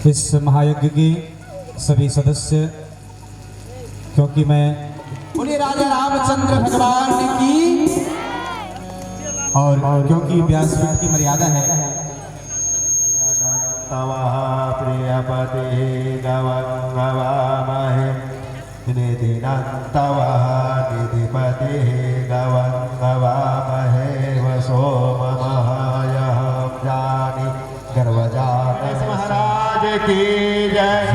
इस महायज्ञ के सभी सदस्य, क्योंकि मैं बोले राजा रामचंद्र भगवान की, और क्योंकि व्यासपीठ की मर्यादा है, प्रियपते गवामहे निधिनन्तवः निधिपते गवामहे वसो ममायः जानि गर्वजात महाराज की जय,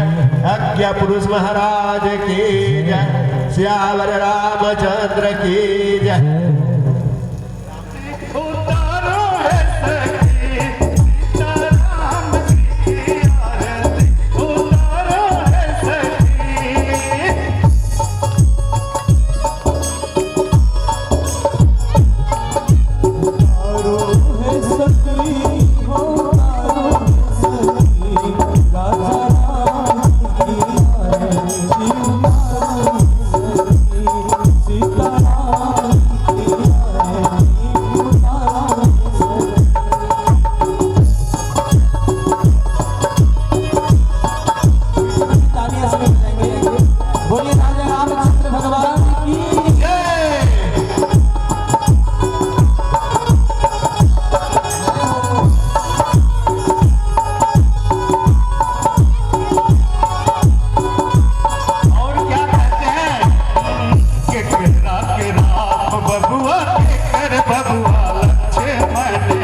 यज्ञ पुरुष महाराज की जय, श्यावर रामचंद्र की जय। कर बबुआ लक्ष्मण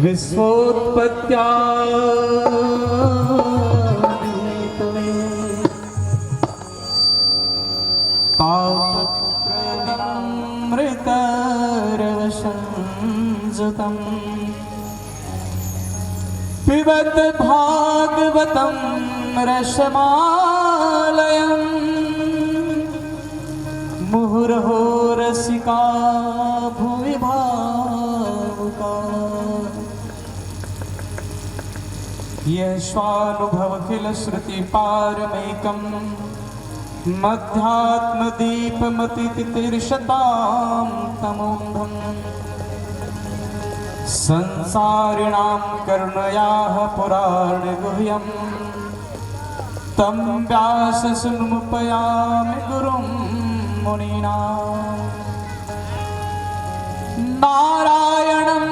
विश्वोत्पत्त्या पापमृतरवशम् सुतम पिबत भागवतं रसमालयम् मुहुर्हो रसिका भुवि भावुका यः स्वानुभवखिल श्रुति पारमैकम् मध्यात्मदीपमतितितिर्षतां तमोन्धम् संसारिणां करुणयाः पुराणगुह्यं तं व्याससुमुपयामि गुरुं मुनीनां नारायणं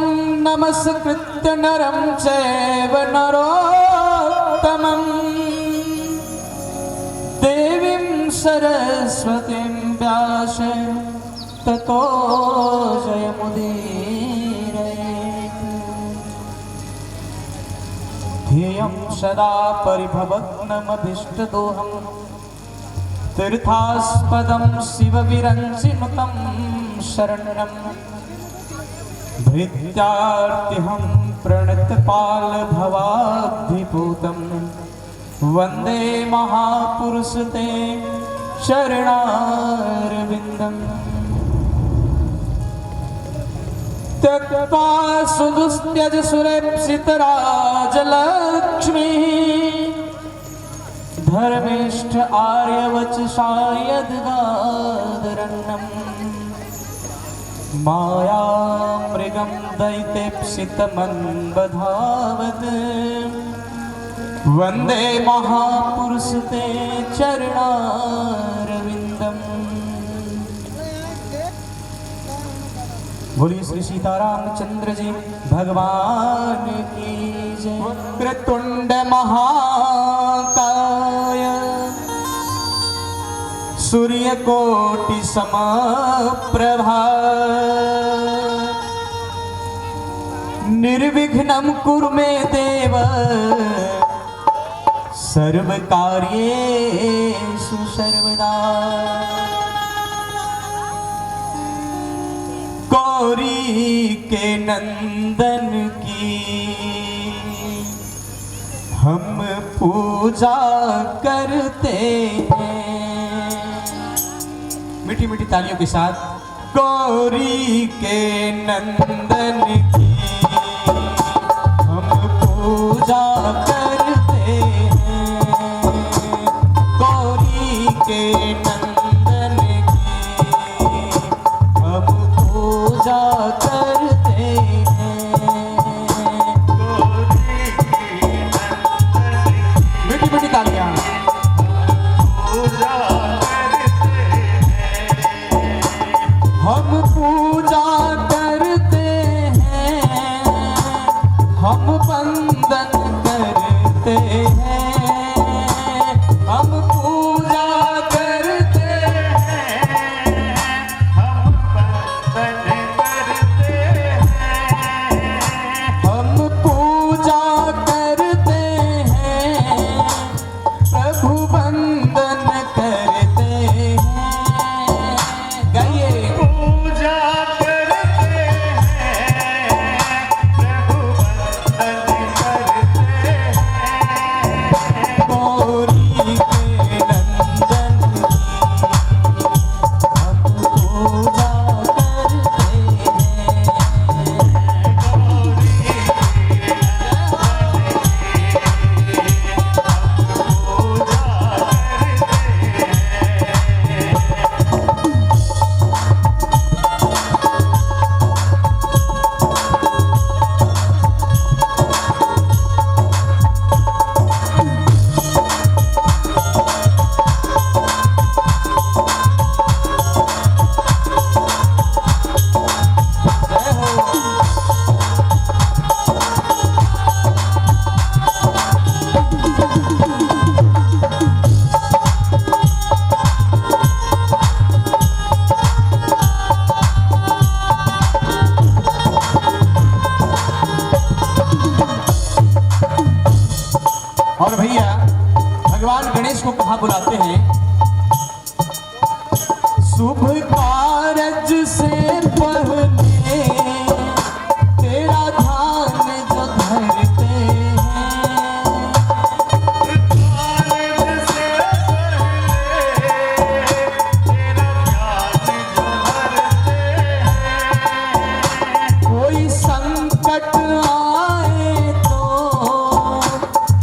नमस्कृत्य नरं चैव नरोत्तमं देवीं सरस्वतीं व्यासं ततो जयमुदीरयेत् ध्येयं सदा परिभवग्नमभीष्टदोहं तीर्थास्पदं शिवविरञ्चिनुतं शरणं भृत्यार्तिहं प्रणतपालभवाब्धिपूतं वन्दे महापुरुष ते चरणारविन्दम् त्यक्त्वा सुदुस्त्यज सुरेप्सितराजलक्ष्मीः धर्मिष्ठ आर्यवचसा यद्गादरण्यम् मायामृगं दैतेप्सितमन्वधावत् वन्दे महापुरुष ते चरणारविन्दम् बोलिए श्री सीतारामचंद्र जी भगवान की जय। वक्रतुंड महाकाय सूर्यकोटि समप्रभा निर्विघ्नं कुरु मे देव सर्वकार्येषु सर्वदा। गौरी के नंदन की हम पूजा करते हैं। मीठी मीठी तालियों के साथ गौरी के नंदन की हम पूजा करते हैं। गौरी के नंदन की हम पूजा करते हैं। मीठी मीठी तालियां हम पूजा करते हैं। हम बंदन करते हैं। हम पूजा करते हैं। हम बंदन करते हैं। हम पूजा करते हैं। प्रभु बंदन करते हैं। गाइए पूजा करते हैं। प्रभु बंदन करते हैं। गौरी के नंदन की हम पूजा करते हैं। और भैया भगवान गणेश को कहाँ बुलाते हैं? शुभ कारज से पहले संकट आए तो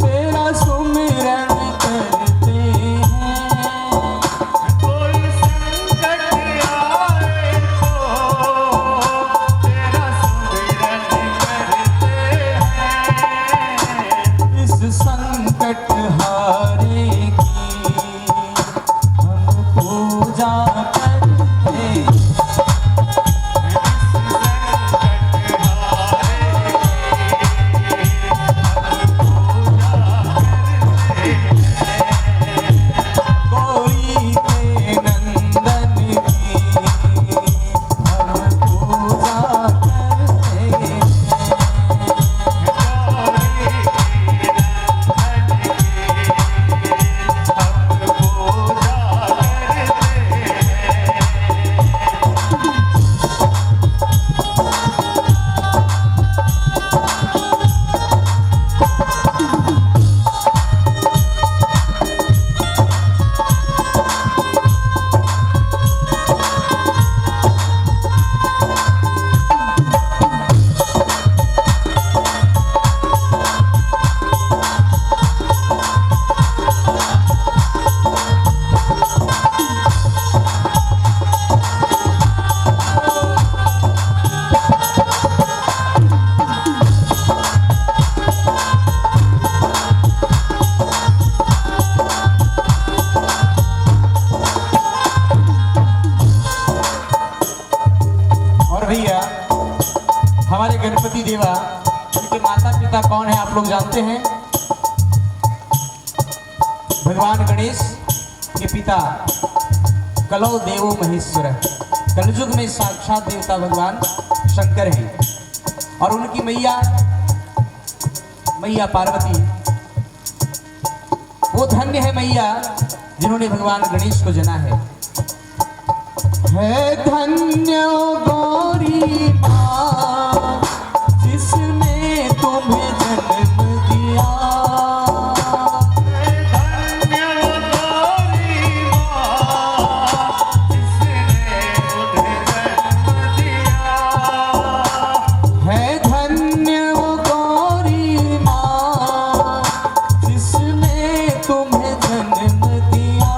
तेरा सुमिरन करते हैं। कोई संकट आए तो तेरा सुमिरन करते हैं। इस संकट हारे की हम पूजा करते हैं। गौरी के नंदन की हम पूजा करते हैं। और भैया हमारे गणपति देवा उनके माता पिता कौन है आप लोग जानते हैं? भगवान गणेश के पिता कलौ देवो महेश्वर, कलयुग में साक्षात देवता भगवान शंकर हैं। और उनकी मैया पार्वती, वो धन्य है मैया जिन्होंने भगवान गणेश को जना है धन्य गौरी माँ जिसने तुम्हें जन्म दिया। धन्य गौरी माँ जिसने तुम्हें जन्म दिया। है धन्य गौरी माँ जिसने तुम्हें जन्म दिया।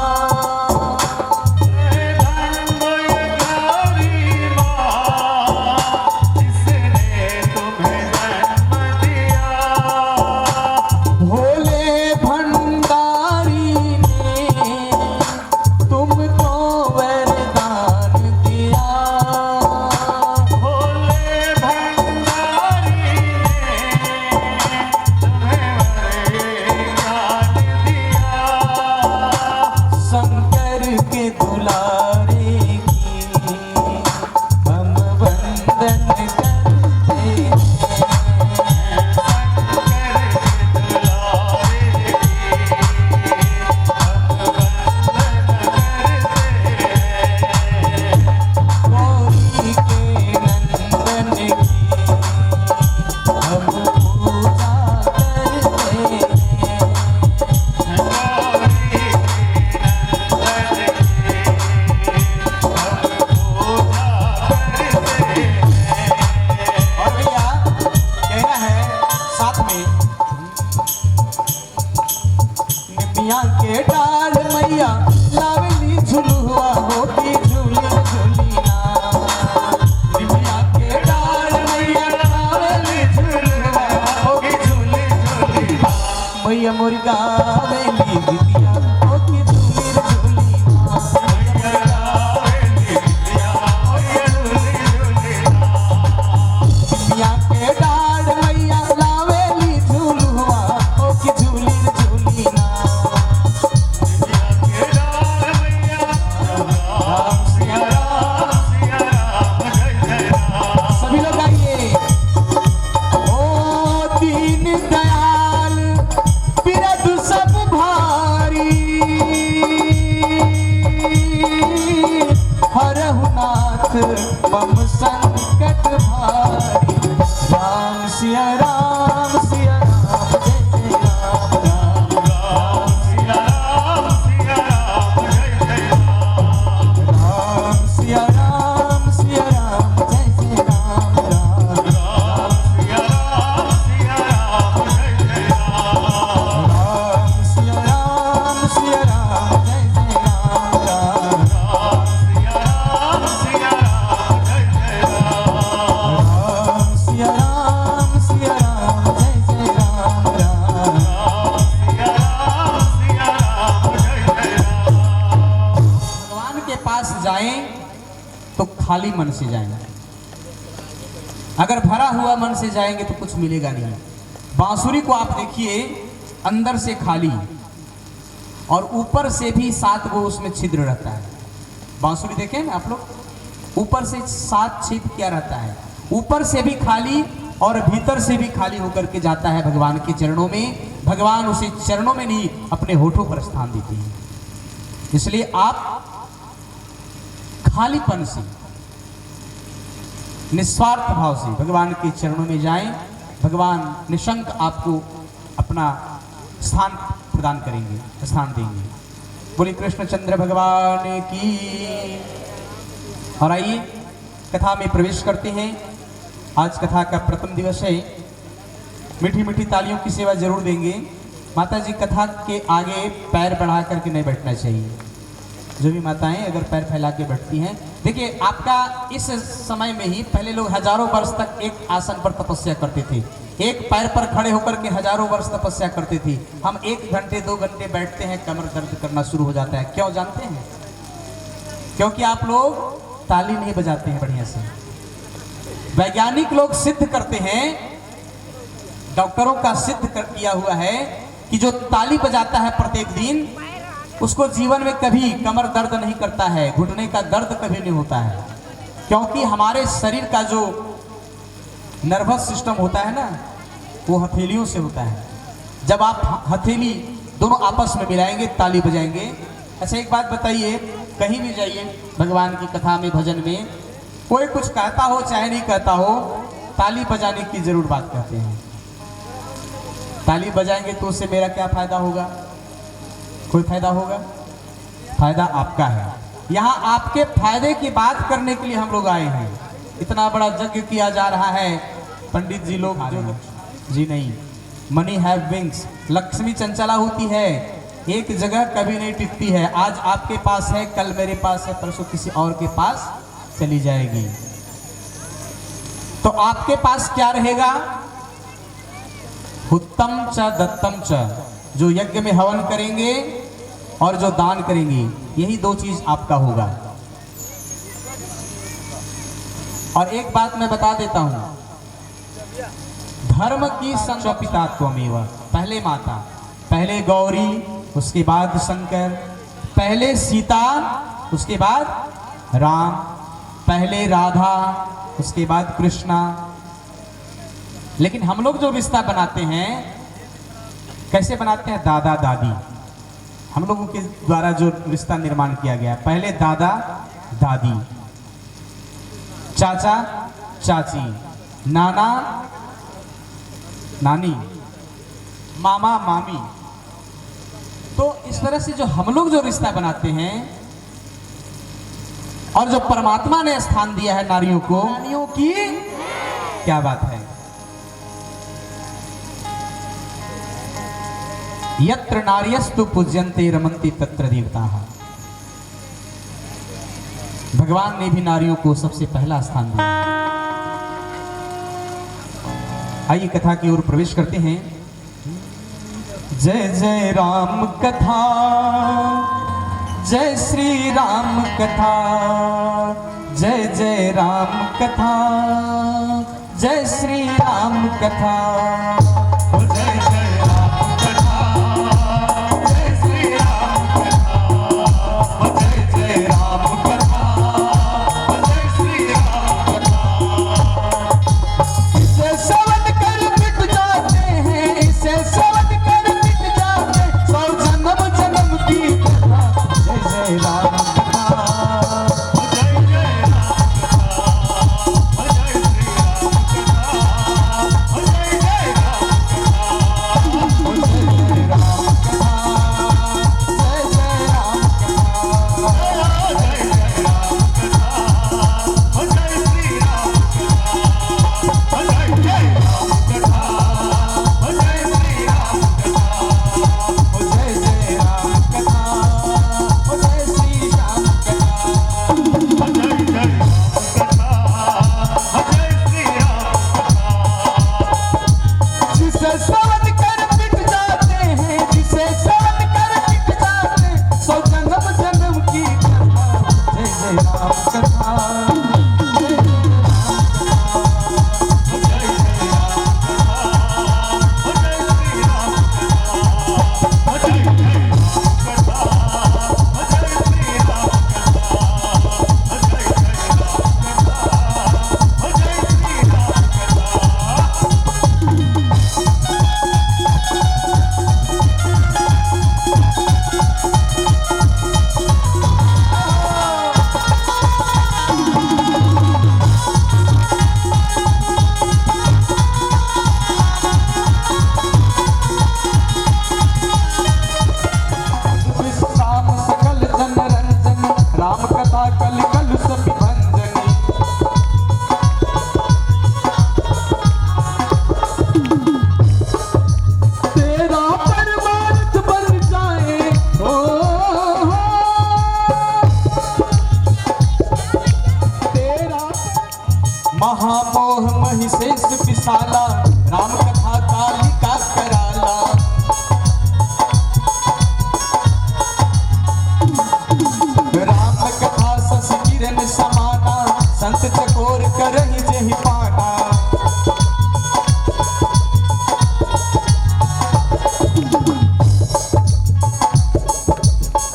भोले भंडारी ने तुमको वरदान दिया। भोले भंडारी ने तुम्हें वरदान दिया। शंकर के दुलारे की हम वंदन करते हैं। गौरी के नंदन की हम पूजा करते हैं। और भैया कहना है साथ में, निमिया के डाल मैया लावली झुलुआ होती झूली झूलीना। निमिया के डाल मैया लावली झुलुआ होती झूली झूलीना। मैया मुर्गा वेली बिटिया होती झूली झूलीना। निमिया के डाल मैया लावली झुलुआ होती झूली झूलीना। राम सिया राम, सभी लोग गाइए। ओ दीन दयाल बिरद सब तो खाली मन से जाएंगे। अगर भरा हुआ मन से जाएंगे तो कुछ मिलेगा नहीं। बांसुरी को आप देखिए, अंदर से खाली और ऊपर से भी 7 गो उसमें छिद्र रहता है। बांसुरी देखें ना आप लोग, ऊपर से 7 छिद्र क्या रहता है, ऊपर से भी खाली और भीतर से भी खाली होकर के जाता है भगवान के चरणों में। भगवान उसे चरणों में नहीं, अपने होठों पर स्थान देते हैं। इसलिए आप खालीपन से, निस्वार्थ भाव से भगवान के चरणों में जाएं। भगवान निशंक आपको अपना स्थान प्रदान करेंगे, स्थान देंगे। बोलिए कृष्णचंद्र भगवान की। और आइए कथा में प्रवेश करते हैं। आज कथा का प्रथम दिवस है। मीठी मीठी तालियों की सेवा जरूर देंगे। माता जी कथा के आगे पैर बढ़ा करके नहीं बैठना चाहिए। जो भी माताएं अगर पैर फैला के बैठती हैं, देखिए आपका इस समय में ही पहले लोग हजारों वर्ष तक एक आसन पर तपस्या करते थे, एक पैर पर खड़े होकर के हजारों वर्ष तपस्या करते थे। हम 1 घंटे 2 घंटे बैठते हैं, कमर दर्द करना शुरू हो जाता है। क्यों जानते हैं? क्योंकि आप लोग ताली नहीं बजाते हैं बढ़िया से। वैज्ञानिक लोग सिद्ध करते हैं, डॉक्टरों का सिद्ध किया हुआ है कि जो ताली बजाता है प्रत्येक दिन, उसको जीवन में कभी कमर दर्द नहीं करता है, घुटने का दर्द कभी नहीं होता है। क्योंकि हमारे शरीर का जो नर्वस सिस्टम होता है ना, वो हथेलियों से होता है। जब आप हथेली दोनों आपस में मिलाएंगे, ताली बजाएंगे। अच्छा एक बात बताइए, कहीं भी जाइए भगवान की कथा में, भजन में, कोई कुछ कहता हो चाहे नहीं कहता हो, ताली बजाने की जरूर बात कहते हैं। ताली बजाएंगे तो उससे मेरा क्या फायदा होगा? कोई फायदा होगा? फायदा आपका है। यहाँ आपके फायदे की बात करने के लिए हम लोग आए हैं। इतना बड़ा यज्ञ किया जा रहा है, पंडित जी लोग जो जी नहीं, money have wings, Lakshmi Chanchala होती है, एक जगह कभी नहीं टिकती है। आज आपके पास है, कल मेरे पास है, परसों किसी और के पास चली जाएगी। तो आपके पास क्या रहेगा? हुत्तम च दत्तम च, जो यज्ञ में हवन करेंगे और जो दान करेंगे, यही 2 चीज आपका होगा। और एक बात मैं बता देता हूं, धर्म की संपिता त्वमेव। पहले माता, पहले गौरी, उसके बाद शंकर, पहले सीता, उसके बाद राम, पहले राधा, उसके बाद कृष्णा। लेकिन हम लोग जो रिश्ता बनाते हैं, कैसे बनाते हैं? दादा दादी, हम लोगों के द्वारा जो रिश्ता निर्माण किया गया, पहले दादा दादी, चाचा चाची, नाना नानी, मामा मामी। तो इस तरह से जो हम लोग जो रिश्ता बनाते हैं, और जो परमात्मा ने स्थान दिया है नारियों को, नारियों की क्या बात है। यत्र नार्यस्तु पूज्यन्ते रमन्ते तत्र देवताः। भगवान ने भी नारियों को सबसे पहला स्थान दिया। आइए कथा की ओर प्रवेश करते हैं। जय जय राम कथा, जय श्री राम कथा, जय जय राम कथा, जय श्री राम कथा। जय जय राम कथा, जय श्री राम कथा, जय जय राम कथा, जय श्री राम कथा। इसे श्रवण कर मिट जाते हैं, इसे श्रवण कर मिट जाते, 100 जन्म जन्म की कथा। जय जय राम कथा, जय जय राम कथा, जय श्री राम कथा, जय जय राम महामोह महिषेश विशाला राम कथा कालिका कराला। राम कथा शशि किरण समाना संत चकोर करहि जेहि पाना।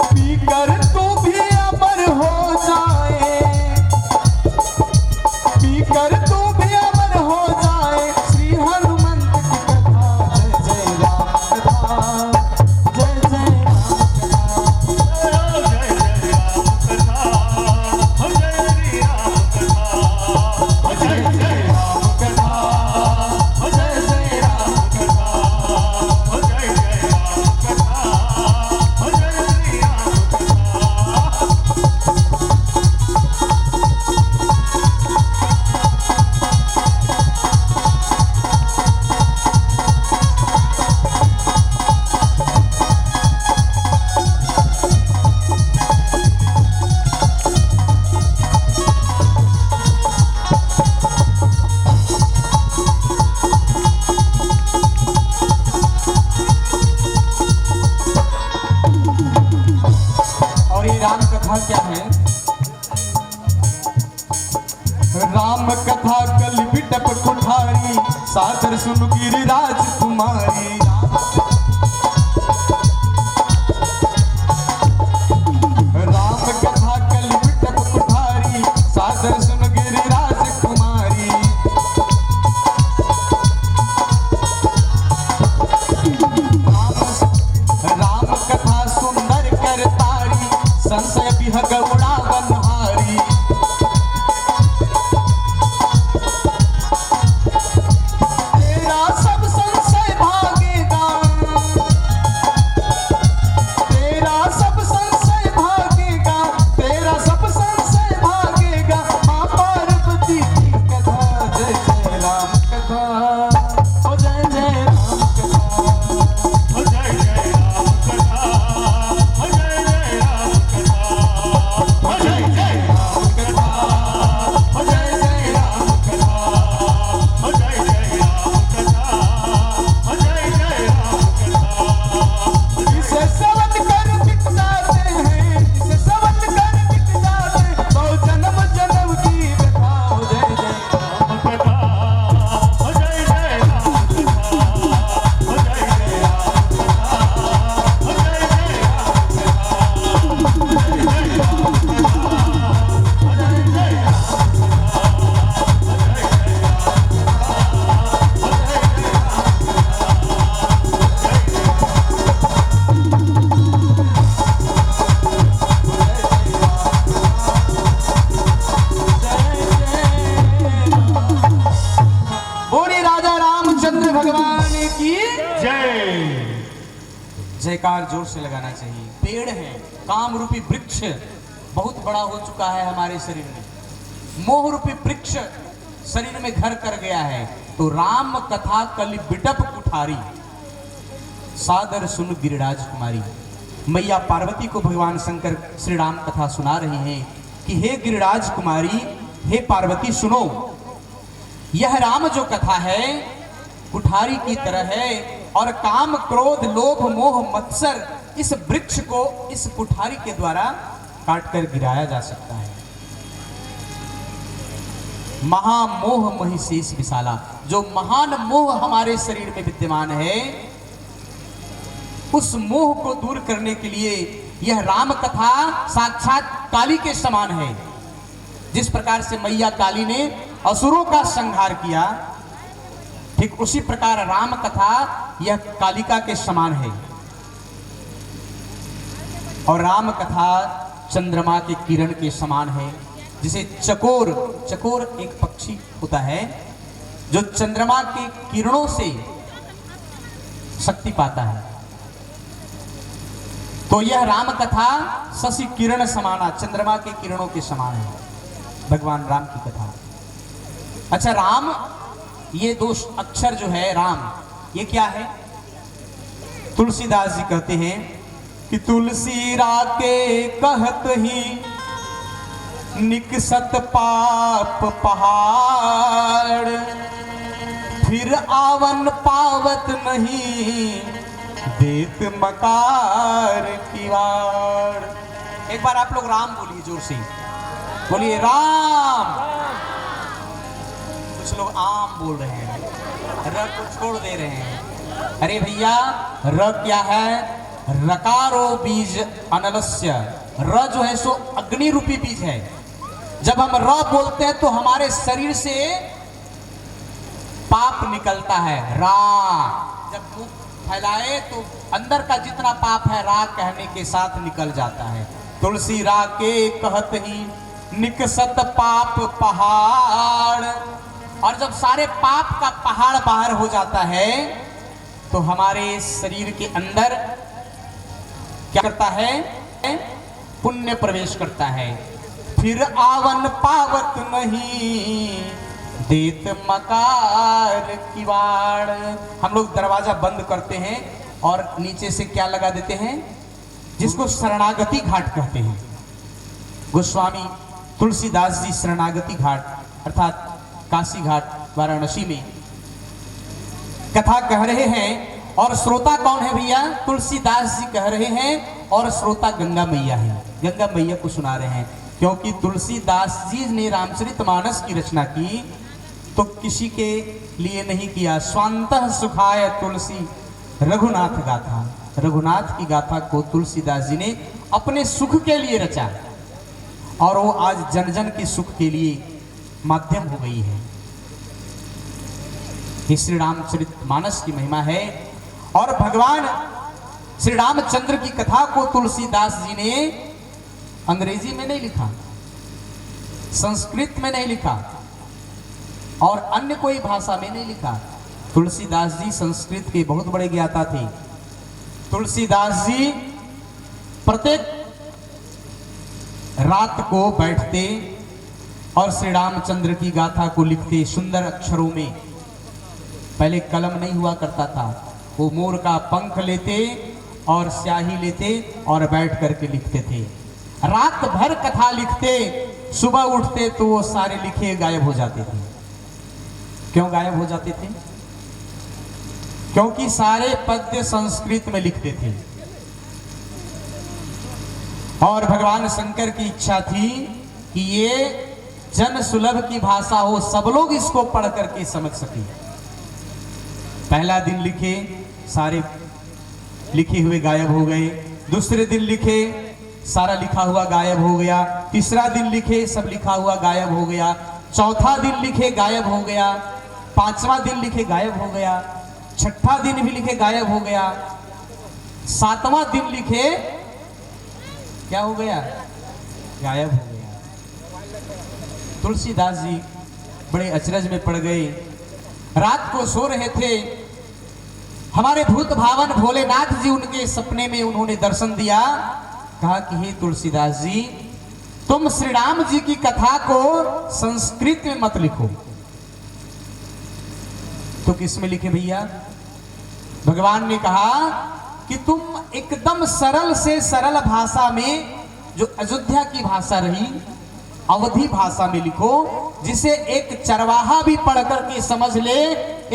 पीकर तू भी अमर हो जाए, पीकर तू भी अमर हो जाए श्री हनुमंत की कथा। जय जय राम कथा, जय जय राम कथा, जय जय राम कथा, जय जय राम और ये राम कथा क्या है? राम कथा कल बिटप कुठारी सादर सुन गिरिराज कुमारी। राम कथा कल बिटप कुठारी सादर सुन गिरिराज कुमारी। राम कथा सुंदर करतारी संशय बिह गौड़ा बनहारी। तेरा सब संशय भागेगा, तेरा सब संशय भागेगा, तेरा सब संशय भागेगा माँ पार्वती की कथा। जय जय राम कथा, ओ जय जय राम कथा। इसे सवन कर मिट जाते हैं, इसे सवन कर मिट जाते हैं, तो जन्म जन्म की व्यथा। हो जय जय राम बोले राजा रामचंद्र भगवान की जयकार जोर से लगाना चाहिए। पेड़ है, काम रूपी वृक्ष बहुत बड़ा हो चुका है हमारे शरीर में, मोह रूपी वृक्ष शरीर में घर कर गया है। तो राम कथा कल बिटप कुठारी सादर सुन गिरिराज कुमारी। मैया पार्वती को भगवान शंकर श्री राम कथा सुना रहे हैं कि हे गिरिराज कुमारी, हे पार्वती सुनो, यह राम जो कथा है कुठारी की तरह है और काम क्रोध लोभ मोह मत्सर इस वृक्ष को इस कुठारी के द्वारा काटकर गिराया जा सकता है। महामोह महिषेश विशाला, जो महान मोह हमारे शरीर में विद्यमान है उस मोह को दूर करने के लिए यह राम कथा साक्षात काली के समान है। जिस प्रकार से मैया काली ने असुरों का संहार किया, ठीक उसी प्रकार राम कथा यह कालिका के समान है। और राम कथा चंद्रमा के किरण के समान है। जिसे चकोर, चकोर एक पक्षी होता है जो चंद्रमा के किरणों से शक्ति पाता है। तो यह राम कथा शशि किरण समाना, चंद्रमा के किरणों के समान है भगवान राम की कथा। अच्छा, राम ये दो अक्षर जो है राम, ये क्या है? तुलसीदास जी कहते हैं कि तुलसी राके कहत ही निकसत पाप पहाड़, फिर आवन पावत नहीं, देत मकार की वाड़। एक बार आप लोग राम बोलिए जोर से, बोलिए राम। कुछ लोग आम बोल रहे हैं, र को छोड़ दे रहे हैं। अरे भैया, र क्या है? रकारो बीज अनलस्य। र जो है सो अग्नि रूपी बीज है। जब हम र बोलते हैं तो हमारे शरीर से पाप निकलता है। रा, जब मुंह फैलाए तो अंदर का जितना पाप है रा कहने के साथ निकल जाता है। तुलसी रा के कहत ही निकसत पाप पहाड़। और जब सारे पाप का पहाड़ बाहर हो जाता है तो हमारे शरीर के अंदर क्या करता है? पुण्य प्रवेश करता है। फिर आवन पावत नहीं, देत मकार की वाड़। हम लोग दरवाजा बंद करते हैं और नीचे से क्या लगा देते हैं? जिसको शरणागति घाट कहते हैं। गोस्वामी तुलसीदास जी शरणागति घाट अर्थात काशी घाट वाराणसी में कथा कह रहे हैं। और श्रोता कौन है भैया? तुलसीदास जी कह रहे हैं और श्रोता गंगा मैया है। गंगा मैया को सुना रहे हैं, क्योंकि तुलसीदास जी ने रामचरितमानस की रचना की तो किसी के लिए नहीं किया। स्वांतः सुखाय तुलसी रघुनाथ गाथा। रघुनाथ की गाथा को तुलसीदास जी ने अपने सुख के लिए रचा और वो आज जन जन के सुख के लिए माध्यम हो गई है। ये श्री रामचरितमानस की महिमा है। और भगवान श्री रामचंद्र की कथा को तुलसीदास जी ने अंग्रेजी में नहीं लिखा, संस्कृत में नहीं लिखा और अन्य कोई भाषा में नहीं लिखा। तुलसीदास जी संस्कृत के बहुत बड़े ज्ञाता थे। तुलसीदास जी प्रत्येक रात को बैठते और श्री रामचंद्र की गाथा को लिखते सुंदर अक्षरों में। पहले कलम नहीं हुआ करता था, वो मोर का पंख लेते और स्याही लेते और बैठ करके लिखते थे। रात भर कथा लिखते, सुबह उठते तो वो सारे लिखे गायब हो जाते थे। क्यों गायब हो जाते थे? क्योंकि सारे पद्य संस्कृत में लिखते थे। और भगवान शंकर की इच्छा थी कि ये जन सुलभ की भाषा हो, सब लोग इसको पढ़ करके समझ सके। पहला दिन लिखे, सारे लिखे हुए गायब हो गए। दूसरे दिन लिखे, सारा लिखा हुआ गायब हो गया। तीसरा दिन लिखे, सब लिखा हुआ गायब हो गया। चौथा दिन लिखे, गायब हो गया। पांचवा दिन लिखे, गायब हो गया। छठा दिन भी लिखे, गायब हो गया। सातवां दिन लिखे, क्या हो गया? गायब हो गया। तुलसीदास जी बड़े अचरज में पड़ गए। रात को सो रहे थे, हमारे भूत भावन भोलेनाथ जी उनके सपने में उन्होंने दर्शन दिया। कहा कि हे तुलसीदास जी, तुम श्री राम जी की कथा को संस्कृत में मत लिखो। तो किस में लिखे भैया? भगवान ने कहा कि तुम एकदम सरल से सरल भाषा में, जो अयोध्या की भाषा रही, अवधी भाषा में लिखो, जिसे एक चरवाहा भी पढ़ करके समझ ले,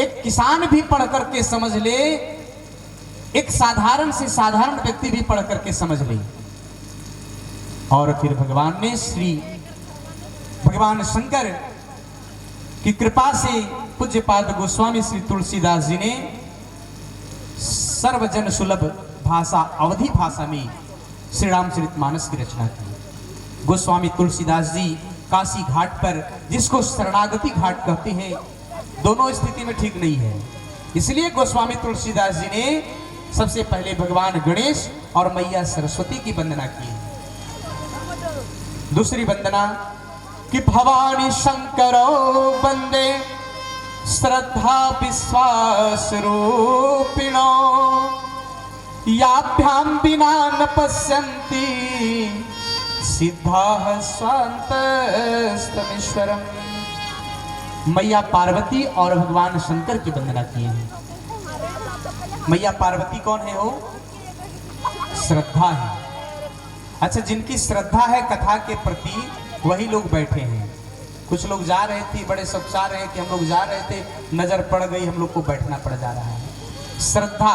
एक किसान भी पढ़ करके समझ ले, एक साधारण से साधारण व्यक्ति भी पढ़ करके समझ ले। और फिर भगवान ने भगवान शंकर की कृपा से पूज्यपाद गोस्वामी श्री तुलसीदास जी ने सर्वजन सुलभ भाषा अवधी भाषा में श्री रामचरितमानस की रचना की। गोस्वामी तुलसीदास जी काशी घाट पर, जिसको शरणागति घाट कहते हैं, दोनों स्थिति में ठीक नहीं है। इसलिए गोस्वामी तुलसीदास जी ने सबसे पहले भगवान गणेश और मैया सरस्वती की वंदना की। दूसरी वंदना कि भवानी शंकरो वंदे श्रद्धा विश्वास रूपिणो, याभ्याम बिना न पश्यन्ति सिद्धाः स्वान्तस्तमीश्वरम्। मैया पार्वती और भगवान शंकर की वंदना किए हैं। मैया पार्वती कौन है? हो श्रद्धा है। अच्छा, जिनकी श्रद्धा है कथा के प्रति, वही लोग बैठे हैं। कुछ लोग जा रहे थे, बड़े सब चाह रहे हैं कि हम लोग जा रहे थे, नजर पड़ गई, हम लोग को बैठना पड़ जा रहा है। श्रद्धा,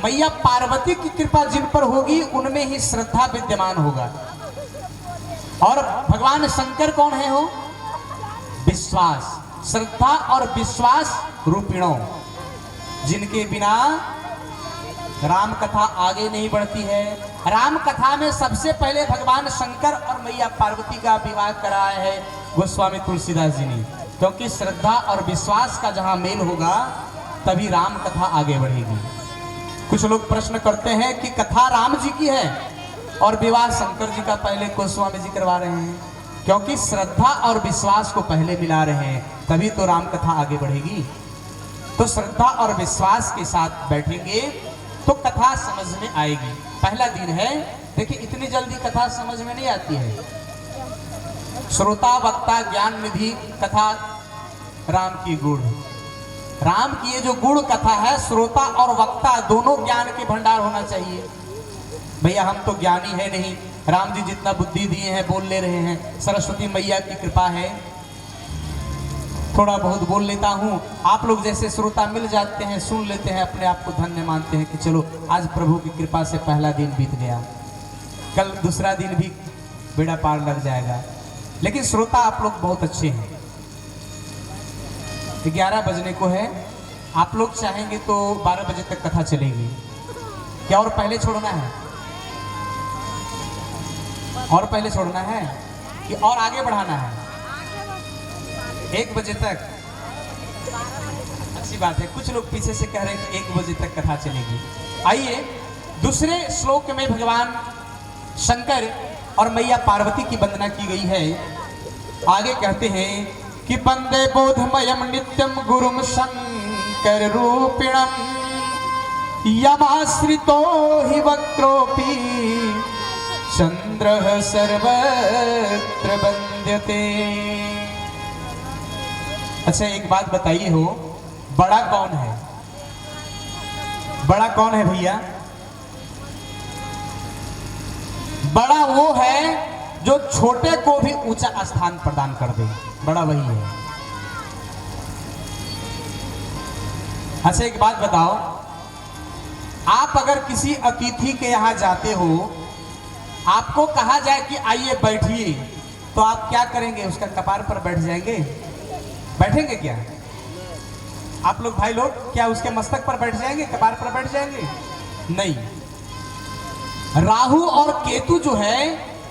मैया पार्वती की कृपा जिन पर होगी उनमें ही श्रद्धा विद्यमान होगा। और भगवान शंकर कौन है हो? विश्वास, श्रद्धा और विश्वास रूपिणों, जिनके बिना राम कथा आगे नहीं बढ़ती है। राम कथा में सबसे पहले भगवान शंकर और मैया पार्वती का विवाह कराया है गोस्वामी तुलसीदास जी ने, क्योंकि श्रद्धा और विश्वास का जहां मेल होगा तभी राम कथा आगे बढ़ेगी। कुछ लोग प्रश्न करते हैं कि कथा राम जी की है और विवाह शंकर जी का पहले गोस्वामी जी करवा रहे हैं, क्योंकि श्रद्धा और विश्वास को पहले मिला रहे हैं, तभी तो राम कथा आगे बढ़ेगी। तो श्रद्धा और विश्वास के साथ बैठेंगे तो कथा समझ में आएगी। पहला दिन है, देखिए इतनी जल्दी कथा समझ में नहीं आती है। श्रोता वक्ता ज्ञान निधि कथा राम की गुण, राम की ये जो गुण कथा है, श्रोता और वक्ता दोनों ज्ञान के भंडार होना चाहिए। भैया हम तो ज्ञानी है नहीं, राम जी जितना बुद्धि दिए हैं बोल ले रहे हैं, सरस्वती मैया की कृपा है, थोड़ा बहुत बोल लेता हूँ। आप लोग जैसे श्रोता मिल जाते हैं, सुन लेते हैं, अपने आप को धन्य मानते हैं कि चलो आज प्रभु की कृपा से पहला दिन बीत गया, कल दूसरा दिन भी बेड़ा पार लग जाएगा। लेकिन श्रोता आप लोग बहुत अच्छे हैं। 11 बजने को है, आप लोग चाहेंगे तो 12 बजे तक कथा चलेगी। क्या और पहले छोड़ना है? और पहले छोड़ना है कि और आगे बढ़ाना है? 1 बजे तक अच्छी बात है। कुछ लोग पीछे से कह रहे हैं कि 1 बजे तक कथा चलेगी। आइए, दूसरे श्लोक में भगवान शंकर और मैया पार्वती की वंदना की गई है। आगे कहते हैं कि वंदे बोधमयम नित्यम गुरुम शंकर रूपिणम यमाश्रितो हि वक्रोपि चंद्रः सर्वत्र वंद्यते। अच्छा एक बात बताइए हो, बड़ा कौन है? बड़ा कौन है भैया? बड़ा वो है जो छोटे को भी ऊंचा स्थान प्रदान कर दे, बड़ा वही है। अच्छा एक बात बताओ, आप अगर किसी अतिथि के यहां जाते हो, आपको कहा जाए कि आइए बैठिए, तो आप क्या करेंगे? उसका कपार पर बैठ जाएंगे? बैठेंगे क्या आप लोग भाई लोग? क्या उसके मस्तक पर बैठ जाएंगे, कपार पर बैठ जाएंगे? नहीं। राहु और केतु जो है,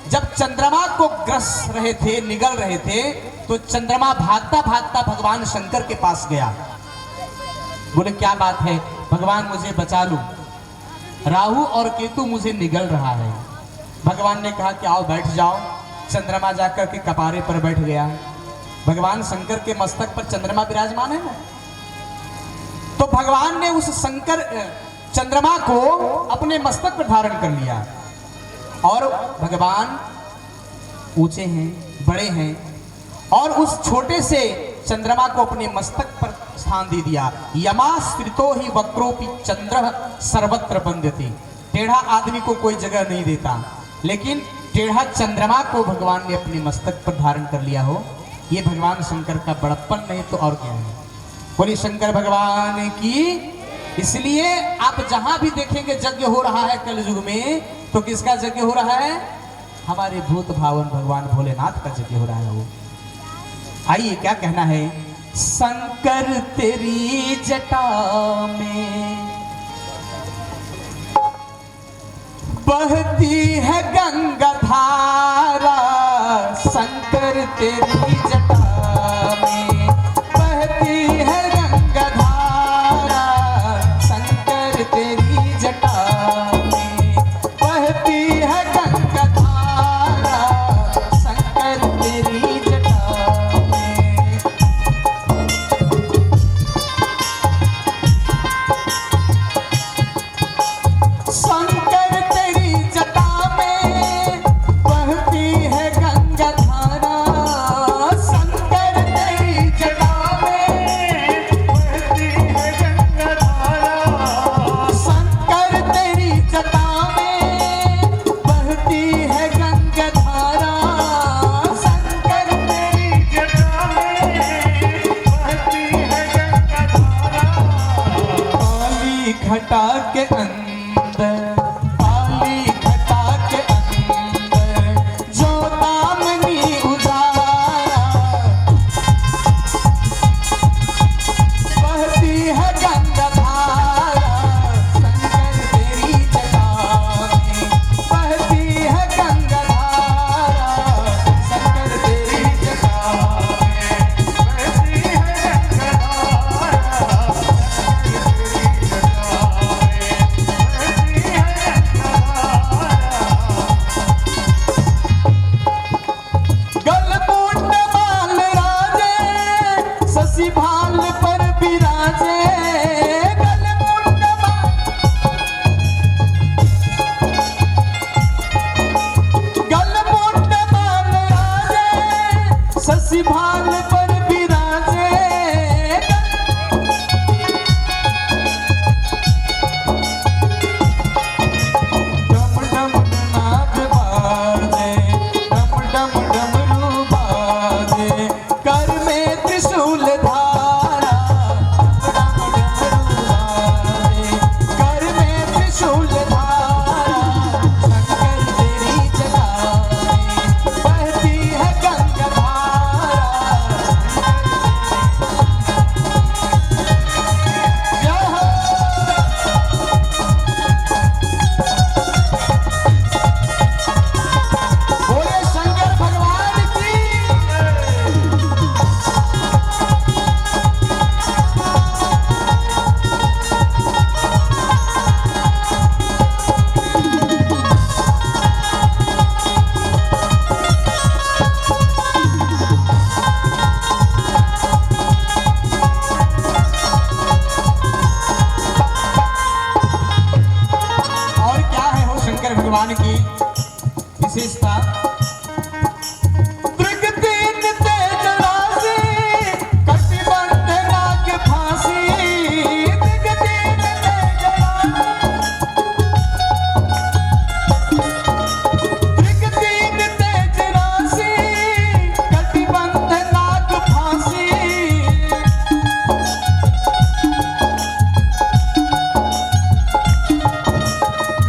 जब चंद्रमा को ग्रस रहे थे, निगल रहे थे, तो चंद्रमा भागता भागता भगवान शंकर के पास गया। बोले क्या बात है भगवान, मुझे बचा लो, राहु और केतु मुझे निगल रहा है। भगवान ने कहा कि आओ बैठ जाओ। चंद्रमा जाकर के कपारे पर बैठ गया। भगवान शंकर के मस्तक पर चंद्रमा विराजमान है ना, तो भगवान ने उस शंकर चंद्रमा को अपने मस्तक पर धारण कर लिया। और भगवान ऊंचे हैं, बड़े हैं, और उस छोटे से चंद्रमा को अपने मस्तक पर स्थान दे दिया। यमाश्रितो ही वक्रोपि चंद्र सर्वत्र वंद्यते। टेढ़ा आदमी को कोई जगह नहीं देता, लेकिन टेढ़ा चंद्रमा को भगवान ने अपने मस्तक पर धारण कर लिया हो, ये भगवान शंकर का बड़प्पन नहीं तो और क्या है। बोलिए शंकर भगवान की। इसलिए आप जहां भी देखेंगे यज्ञ हो रहा है कलयुग में, तो किसका यज्ञ हो रहा है? हमारे भूत भावन भगवान भोलेनाथ का यज्ञ हो रहा है। वो आइए क्या कहना है? शंकर तेरी जटा में बहती है गंगा धारा, शंकर तेरी जटा में बहती है गंगा धारा, शंकर तेरी जटा में बहती है गंगा धारा, शंकर तेरी जटा में। शंकर तेरी जटा में बहती है गंगा धारा, घटा के अंदर, काली घटा के अंदर जो दामनी उजारा, बहती है गंगा धारा शंकर तेरी जटा में, बहती है गंगा धारा शंकर तेरी जटा में, बहती है गंगा धारा गलमुंड माल राजे शशि भाल पर विराजे, गलमुंड माल राजे शशि भाल पर विराजे, डम डम नाद बाजे, डम डम डमरू बाजे, कर में त्रिशूल धारा, डम डमरू बाजे, कर में त्रिशूल धारा शंकर तेरी जटा में, बहती है गंगा धारा जय हो। बोले शंकर भगवान की और क्या है हो शंकर भगवान की विशेषता, दृगतीन तेज राशि, कटिबंध नाग फांसी, दृगतीन तेज दृगतीन तेज राशि, कटिबंध नाग फांसी,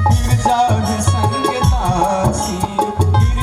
गिर जाहि संग दासी, गिर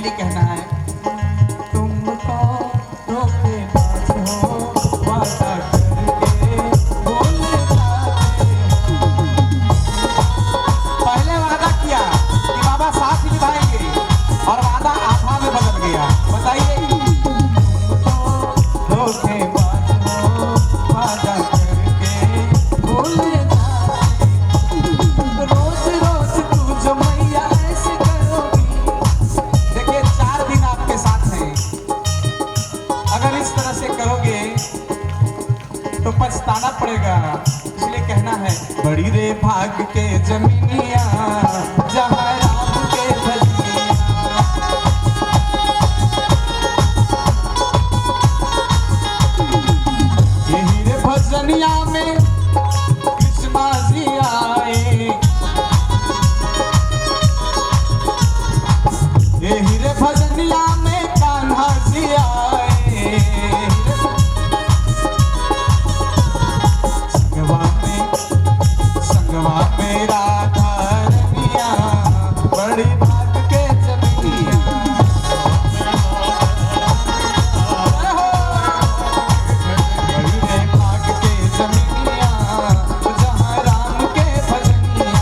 इसीलिए कहना है तुमको धोखेबाज हो वादा करके भूल जाते हो। पहले वादा किया कि बाबा साथ निभाएंगे और वादा आधा में बदल गया। बताइए तुमको धोखेबाज हो वादा करके भूल जाते हो। रोज रोज तू जो मैया ऐसे करोगी। देखिए 4 दिन आपके साथ हैं, अगर इस तरह से करोगे तो पछताना पड़ेगा। इसलिए कहना है बड़ी रे भाग के जमीनिया जहाँ राम के भजनिया। यही रे भजनिया में कृष्णा जी आए। यही रे भजनिया में कान्हा जी आए। संगवा में राधा रनिया बड़ी भाग के जमीनिया। बड़ी रे भाग के जमीनिया जहाँ राम के भजनिया।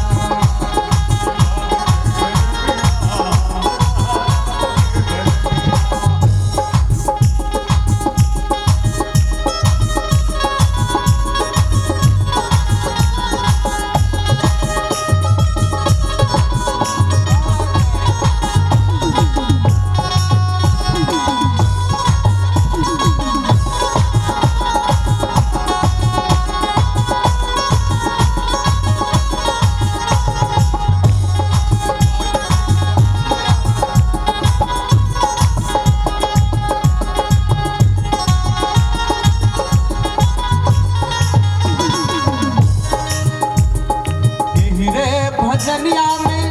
यही रे भजनिया में,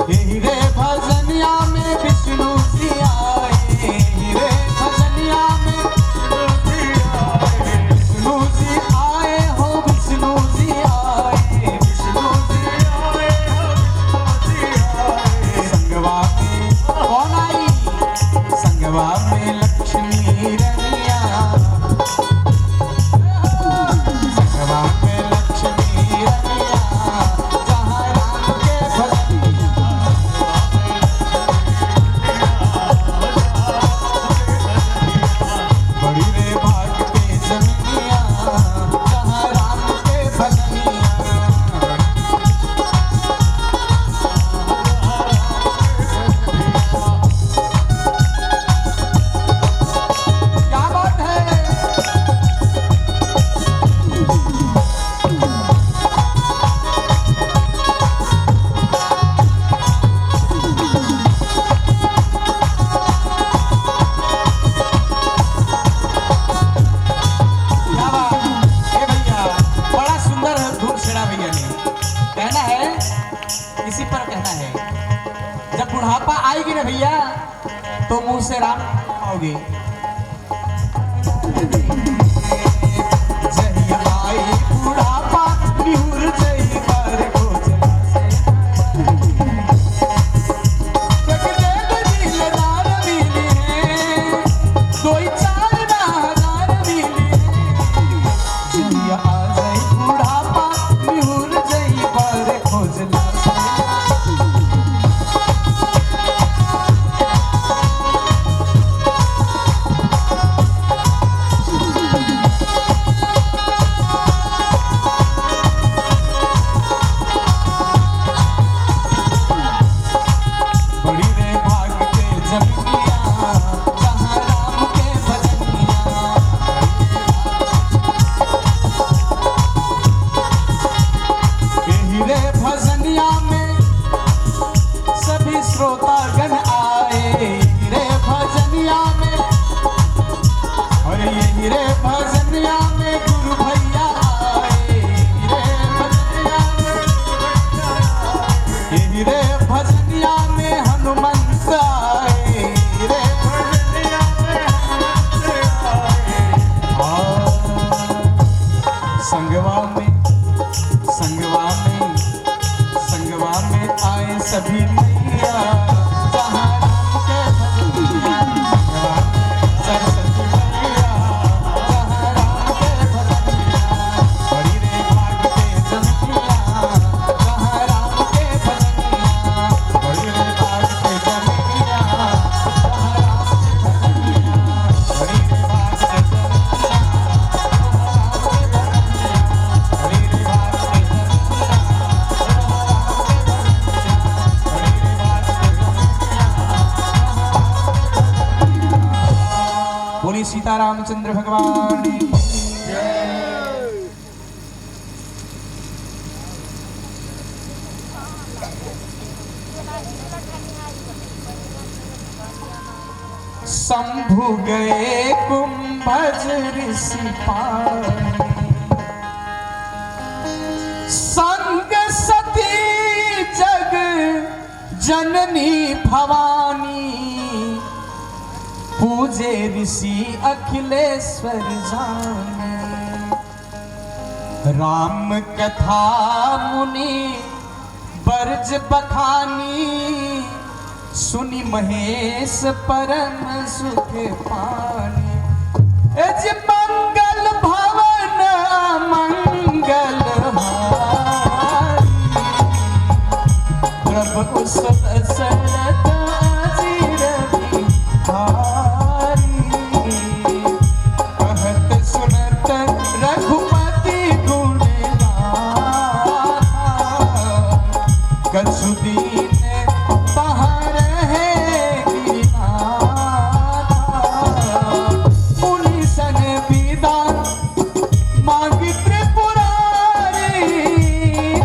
यही रे भजनिया में विष्णु जी आए। यही रे भजनिया में विष्णु जी आए हो, विष्णु जी आए। विष्णु जी आए हो, विष्णु जी आए। संगवा में कौन आई? संगवा में लक्ष्मी रनिया। संगवा में लक्ष्मी रनिया जहाँ राम के भजनिया। बड़ी रे भाग के जमीनिया जहाँ राम के भजनिया। क्या बात है? क्या बात? ए भैया बड़ा सुंदर धूम छेड़ा भैया ने। कहना है इसी पर कहना है जब बुढ़ापा आएगी ना भैया तो मुंह से राम आओगे। जहिया आई बुढ़ापा निहुर जई पर खोजना से। जग दिलदार मिली है, कोई 4,000 मिली है। जहिया आ जाई बुढ़ापा निहुर जई पर खोजना से। बड़ी रे भाग के जमीनिया जहाँ राम के भजनिया। यही रे भजनिया में सभी श्रोतागण आए। यही रे भजनिया में और यही रे भजनिया में गुरु भैया आए। यही रे भजनिया में हनुमंत आए। यही रे भजनिया में हनुमंत आए। संगवा में संगवा में संगवा में आए सभी मैया सीता रामचंद्र भगवान की शंभु गए कुंभज ऋषि पानी संग सती जग जननी भवानी पूजे ऋषि अखिलेश्वर जाने राम कथा मुनि बरज बखानी सुनि महेश परम सुख पानी एज मंगल भवन मंगल प्रभु सदसरत अजीर बिहारी कहत सुनत रघुपति गुण कछु दीन पहर है गिरनाथ मुनि सन विदा मांगी त्रिपुरारी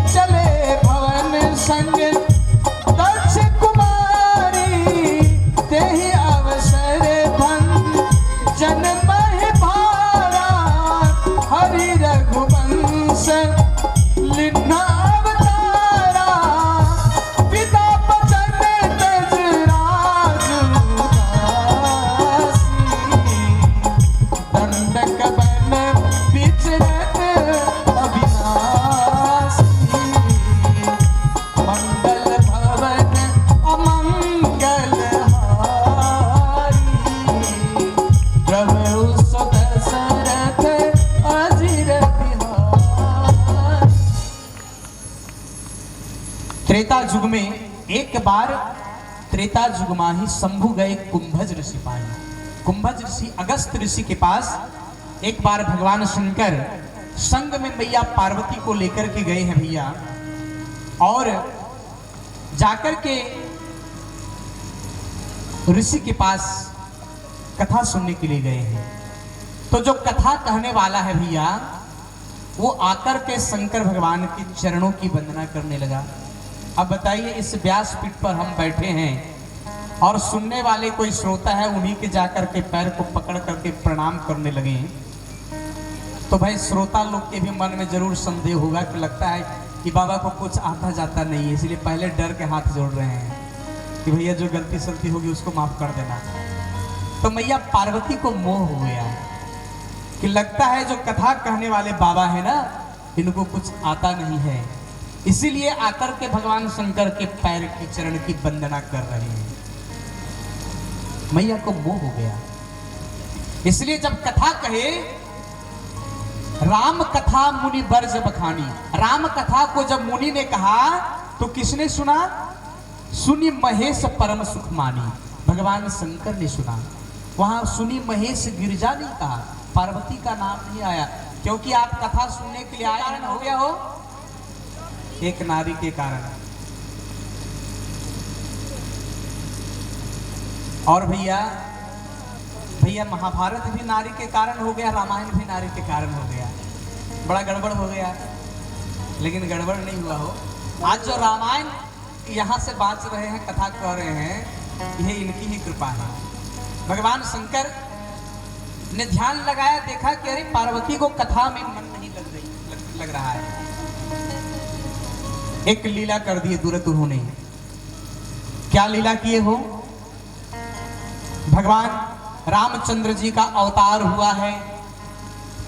चले भवन संग दक्ष कुमारी देहि अवसर भंग जन्म भारा हरि रघुवंश लिन्ना अवतारा पिता बचन तज राज दंडक बन विचरत अविनाशी मंगल भवन अमंगल हारी प्रभु सदसरथ अजिर बिहारी। त्रेता युग में एक बार त्रेता युग माही शंभु गए कुंभज ऋषि पाए। कुंभज ऋषि अगस्त ऋषि के पास एक बार भगवान शंकर संग में मैया पार्वती को लेकर के गए हैं भैया, और जाकर के ऋषि के पास कथा सुनने के लिए गए हैं। तो जो कथा कहने वाला है भैया वो आकर के शंकर भगवान के चरणों की वंदना करने लगा। अब बताइए इस व्यासपीठ पर हम बैठे हैं और सुनने वाले कोई श्रोता है, उन्हीं के जाकर के पैर को पकड़ करके प्रणाम करने लगे, तो भाई श्रोता लोग के भी मन में जरूर संदेह होगा कि लगता है कि बाबा को कुछ आता जाता नहीं है, इसलिए पहले डर के हाथ जोड़ रहे हैं कि भैया जो गलती सलती होगी उसको माफ कर देना। तो मैया पार्वती को मोह हो गया कि लगता है जो कथा कहने वाले बाबा है ना, इनको कुछ आता नहीं है, इसीलिए आकर के भगवान शंकर के पैर की चरण की वंदना कर रहे हैं। मैया को मोह हो गया, इसलिए जब कथा कहे राम कथा मुनि बरज बखानी, राम कथा को जब मुनि ने कहा तो किसने सुना? सुनि महेश परम सुख मानी, भगवान शंकर ने सुना। वहां सुनि महेश गिरिजा नहीं कहा, पार्वती का नाम नहीं आया, क्योंकि आप कथा सुनने के लिए आए हो गया हो एक नारी के कारण। और भैया महाभारत भी नारी के कारण हो गया, रामायण भी नारी के कारण हो गया, बड़ा गड़बड़ हो गया, लेकिन गड़बड़ नहीं हुआ हो। आज जो रामायण यहाँ से बाँच रहे हैं, कथा कह रहे हैं, यह इनकी ही कृपा है। भगवान शंकर ने ध्यान लगाया, देखा कि अरे पार्वती को कथा में मन नहीं लग रहा है, एक लीला कर दिए तुरंत उन्होंने। क्या लीला किए हो? भगवान रामचंद्र जी का अवतार हुआ है,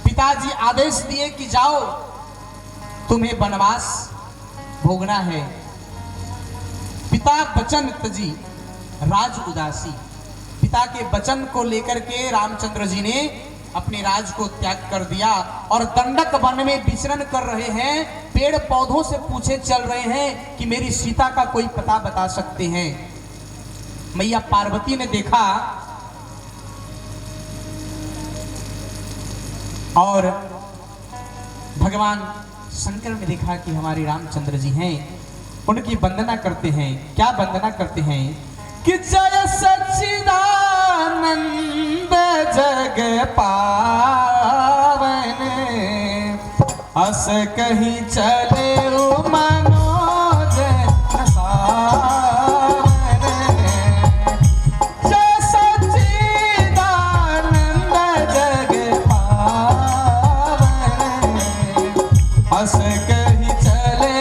पिताजी आदेश दिए कि जाओ तुम्हें वनवास भोगना है। पिता वचन तजी राज उदासी, पिता के वचन को लेकर के रामचंद्र जी ने अपने राज को त्याग कर दिया और दंडक वन में विचरण कर रहे हैं, पेड़ पौधों से पूछे चल रहे हैं कि मेरी सीता का कोई पता बता सकते हैं। मैया पार्वती ने देखा और भगवान शंकर ने देखा कि हमारे रामचंद्र जी हैं, उनकी वंदना करते हैं। क्या वंदना करते हैं कि जय सच्चिदानंद जग पावन अस कहीं चले मनोज सावन जय सच्चिदानंद जग पावन अस कहीं चले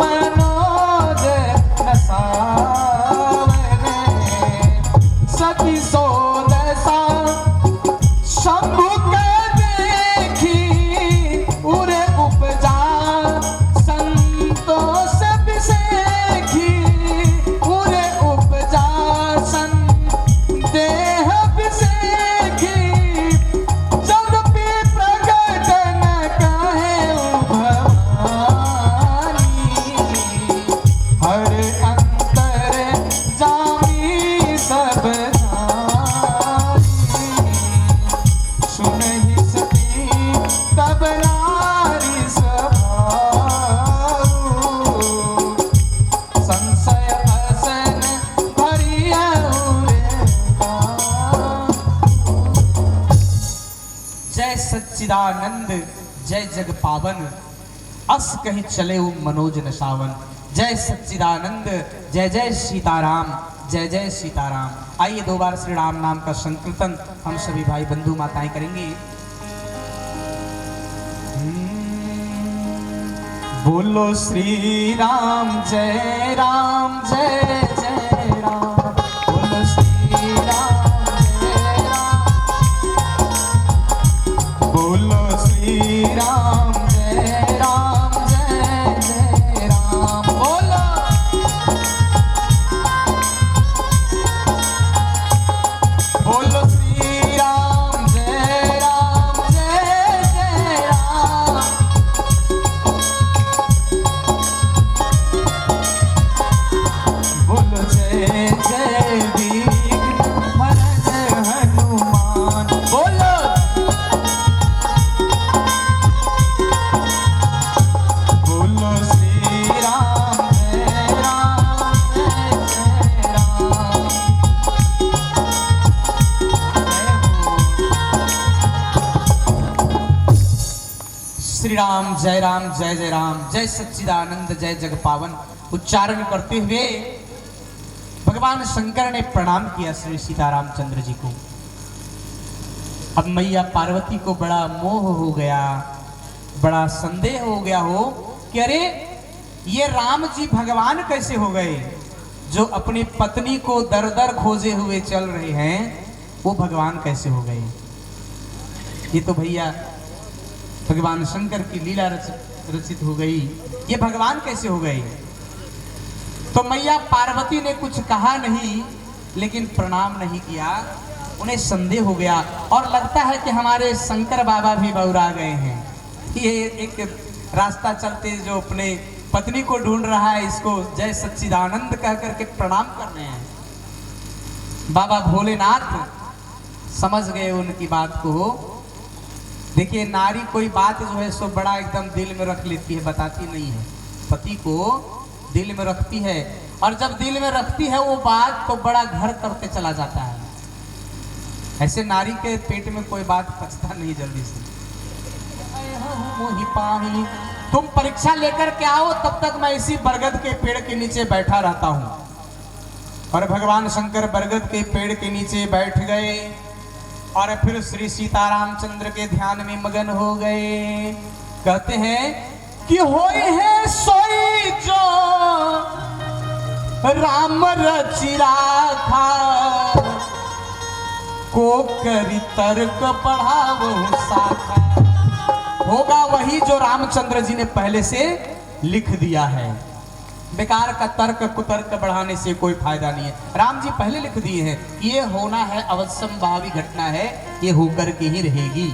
मनोज सावन सती सोदसा शंभु के देखी उरे उपजा संतोष विसेखी उरे उपजा संदेह विसेखी जदपि प्रगट न कहे भवानी हर अंतर जामी सब सुनहि सती तब नारी सभाऊ संशय असन भरिया जय सच्चिदानंद जय जग पावन अस कहीं चले मनोज नशावन जय सच्चिदानंद जय जय सीताराम जय जय सीताराम। आइए दो बार श्री राम नाम का संकीर्तन हम सभी भाई बंधु माताएं करेंगे। बोलो श्री राम जय जय राम बोलो श्री राम जय राम बोलो श्री राम जय राम बोलो बोलो श्री राम जय राम बोलो जय जय वीर भरत हनुमान बोलो बोलो श्री राम जय राम श्री राम जय राम जय राम जय सच्चिदानंद जय जग पावन उच्चारण करते हुए भगवान शंकर ने प्रणाम किया श्री सीतारामचंद्र जी को। अब मैया पार्वती को बड़ा मोह हो गया, बड़ा संदेह हो गया हो कि अरे ये राम जी भगवान कैसे हो गए, जो अपनी पत्नी को दर दर खोजे हुए चल रहे हैं वो भगवान कैसे हो गए। ये तो भैया भगवान शंकर की लीला रचित हो गई, ये भगवान कैसे हो गए। तो मैया पार्वती ने कुछ कहा नहीं, लेकिन प्रणाम नहीं किया, उन्हें संदेह हो गया और लगता है कि हमारे शंकर बाबा भी बौरा गए हैं। ये एक रास्ता चलते जो अपने पत्नी को ढूंढ रहा है, इसको जय सच्चिदानंद कह करके प्रणाम कर रहे हैं। बाबा भोलेनाथ समझ गए उनकी बात को। देखिए नारी कोई बात जो है सो बड़ा एकदम दिल में रख लेती है, बताती नहीं है, पति को दिल में रखती है, और जब दिल में रखती है वो बात तो बड़ा घर करते चला जाता है। ऐसे नारी के पेट में कोई बात पचता नहीं जल्दी से। तुम परीक्षा लेकर के आओ, तब तक मैं इसी बरगद के पेड़ के नीचे बैठा रहता हूं। और भगवान शंकर बरगद के पेड़ के नीचे बैठ गए और फिर श्री सीतारामचंद्र के ध्यान में मगन हो गए। कहते हैं कि होए है सोई जो राम रचिरा था, को करी तर्क पढ़ावो साखा। होगा वही जो रामचंद्र जी ने पहले से लिख दिया है। बेकार का तर्क कुतर्क बढ़ाने से कोई फायदा नहीं है। राम जी पहले लिख दिए हैं, ये होना है, अवश्यंभावी घटना है, ये होकर के ही रहेगी।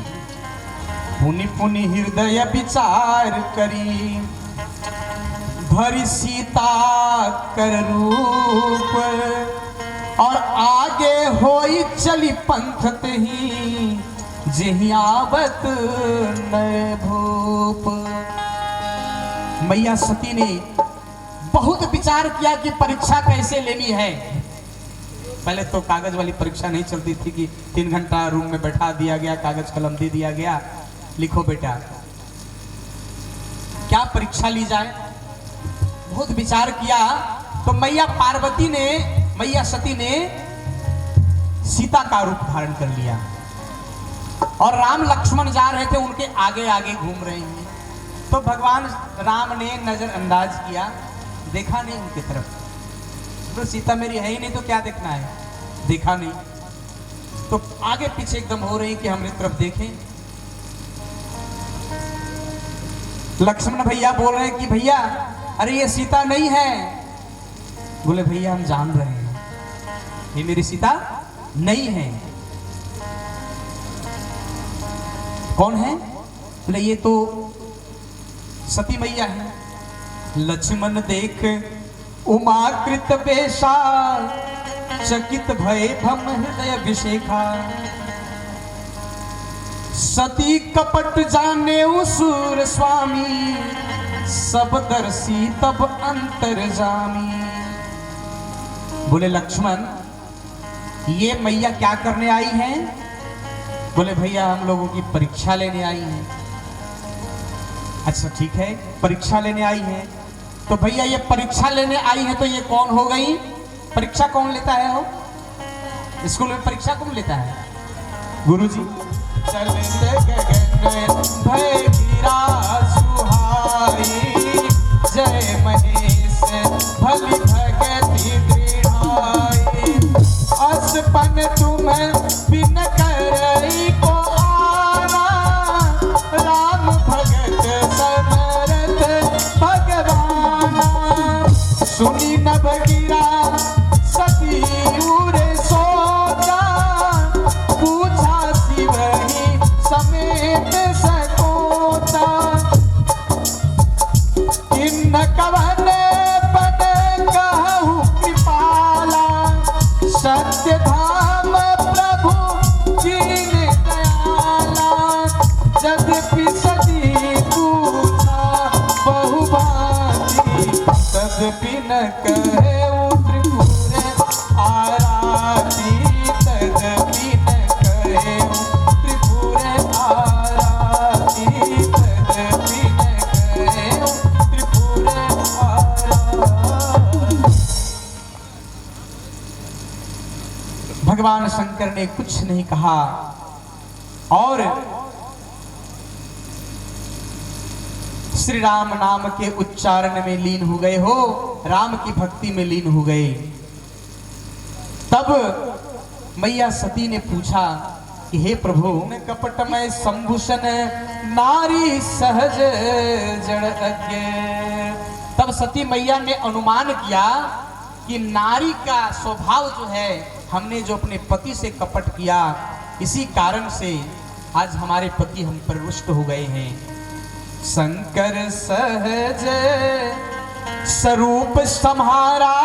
पुनि पुनि हृदय विचार करी, भरी सीता कर रूप, और आगे होई चली पंथ ही, जेहि आवत नय भूप। मैया सती ने बहुत विचार किया कि परीक्षा कैसे लेनी है। पहले तो कागज वाली परीक्षा नहीं चलती थी कि 3 घंटा रूम में बैठा दिया गया, कागज कलम दे दिया गया, लिखो बेटा। क्या परीक्षा ली जाए, बहुत विचार किया तो मैया पार्वती ने, मैया सती ने सीता का रूप धारण कर लिया और राम लक्ष्मण जा रहे थे, उनके आगे आगे घूम रहे हैं। तो भगवान राम ने नजरअंदाज किया, देखा नहीं उनकी तरफ। तो सीता मेरी है ही नहीं तो क्या देखना है, देखा नहीं। तो आगे पीछे एकदम हो रही कि हमारी तरफ देखें। लक्ष्मण भैया बोल रहे हैं कि भैया अरे ये सीता नहीं है। बोले भैया हम जान रहे हैं ये मेरी सीता नहीं है। कौन है? बोले ये तो सती मैया है। लक्ष्मण देख उमाकृत बेशा, चकित भय भम हृदय विशेखा। सती कपट जाने सूर स्वामी, सब दर्शी तब अंतर जामी। बोले लक्ष्मण ये मैया क्या करने आई हैं? बोले भैया हम लोगों की परीक्षा लेने आई हैं। अच्छा ठीक है, परीक्षा लेने आई हैं तो भैया ये परीक्षा लेने आई है तो ये कौन हो गई? परीक्षा कौन लेता है? हो स्कूल में परीक्षा कौन लेता है? गुरुजी। चलते गगन भय गिरा सुहाई, जय महेश भली भगति दृढ़ाई। असपन तुम बिन करई को आरा, राम भगत समरथ भगवाना। सुनी नभ गिरा सती उरे सोचा, पूछा शिवहि समेत सकोचा। किन्न कवन पद कहु कृपाला, सत्य धाम प्रभु कीन दयाला। यद्यपि सती पूछा बहुभांति, तदपि न कहे त्रिपुर आराती। तदपि न कहे त्रिपुर आराती, तदपि न कहे त्रिपुर आराती। भगवान शंकर ने कुछ नहीं कहा और श्री राम नाम के उच्चारण में लीन हो गए हो, राम की भक्ति में लीन हो गए। तब मैया सती ने पूछा कि हे प्रभु, कपटमय संभूषण नारी सहज जड़ अज्ञ। तब सती मैया ने अनुमान किया कि नारी का स्वभाव जो है, हमने जो अपने पति से कपट किया, इसी कारण से आज हमारे पति हम पर रुष्ट हो गए हैं। शंकर सहज स्वरूप सम्हारा,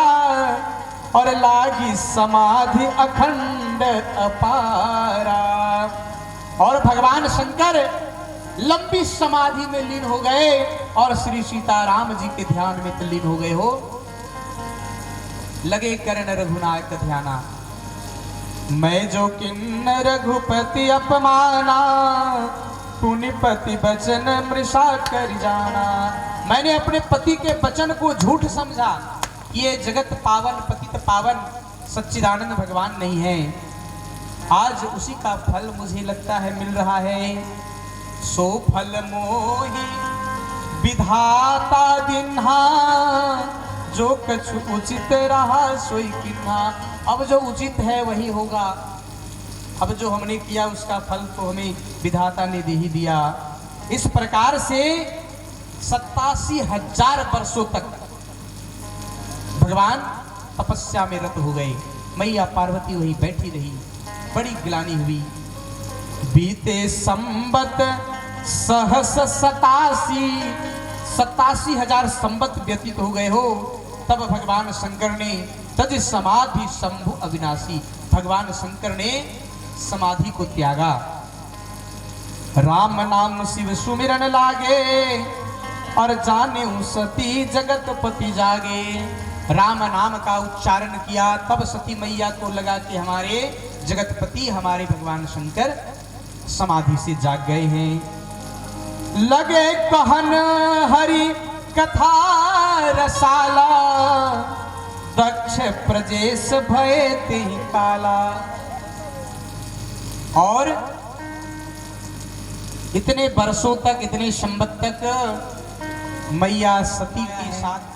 और लागी समाधि अखंड अपारा। और भगवान शंकर लंबी समाधि में लीन हो गए और श्री सीताराम जी के ध्यान में लीन हो गए हो। लगे करन रघुनायक ध्याना, मैं जो किन्न रघुपति अपमाना, पुनिपति बचन मृषा कर जाना। मैंने अपने पति के वचन को झूठ समझा कि ये जगत पावन पतित पावन सच्चिदानंद भगवान नहीं है। आज उसी का फल मुझे लगता है मिल रहा है। सो फल मोहि विधाता दिन्हा, जो कछु उचित रहा सोई किन्हा। अब जो उचित है वही होगा। अब जो हमने किया उसका फल तो हमें विधाता ने दे ही दिया। इस प्रकार से 87,000 वर्षों तक भगवान तपस्या में रत हो गए। मैया पार्वती वही बैठी रही, बड़ी गिलानी हुई। बीते संबत सहस 87,000 संबत व्यतीत हो गए हो। तब भगवान शंकर ने तज समाधि शंभु अविनाशी, भगवान शंकर ने समाधि को त्यागा। राम नाम शिव सुमिरन लागे, और जाने सती जगत पति जागे। राम नाम का उच्चारण किया, तब सती मैया को लगा कि हमारे जगतपति हमारे भगवान शंकर समाधि से जाग गए हैं। लगे कहन हरि कथा रसाला, दक्ष प्रजेश भय तिहि काला। और इतने वर्षों तक, इतने संवत तक मैया सती के साथ,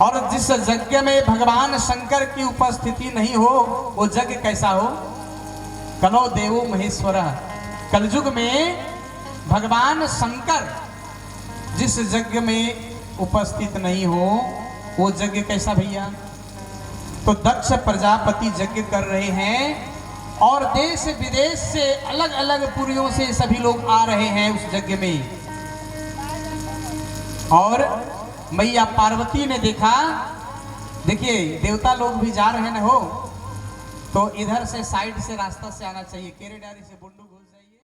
और जिस यज्ञ में भगवान शंकर की उपस्थिति नहीं हो वो यज्ञ कैसा हो? कलो देवो महेश्वर। कलयुग में भगवान शंकर जिस यज्ञ में उपस्थित नहीं हो वो यज्ञ कैसा भैया? तो दक्ष प्रजापति यज्ञ कर रहे हैं और देश विदेश से अलग अलग पुरियों से सभी लोग आ रहे हैं उस यज्ञ में। और मैया पार्वती ने देखा, देखिए देवता लोग भी जा रहे हैं ना हो, तो इधर से साइड से रास्ता से आना चाहिए। केरेडारी से बुंडू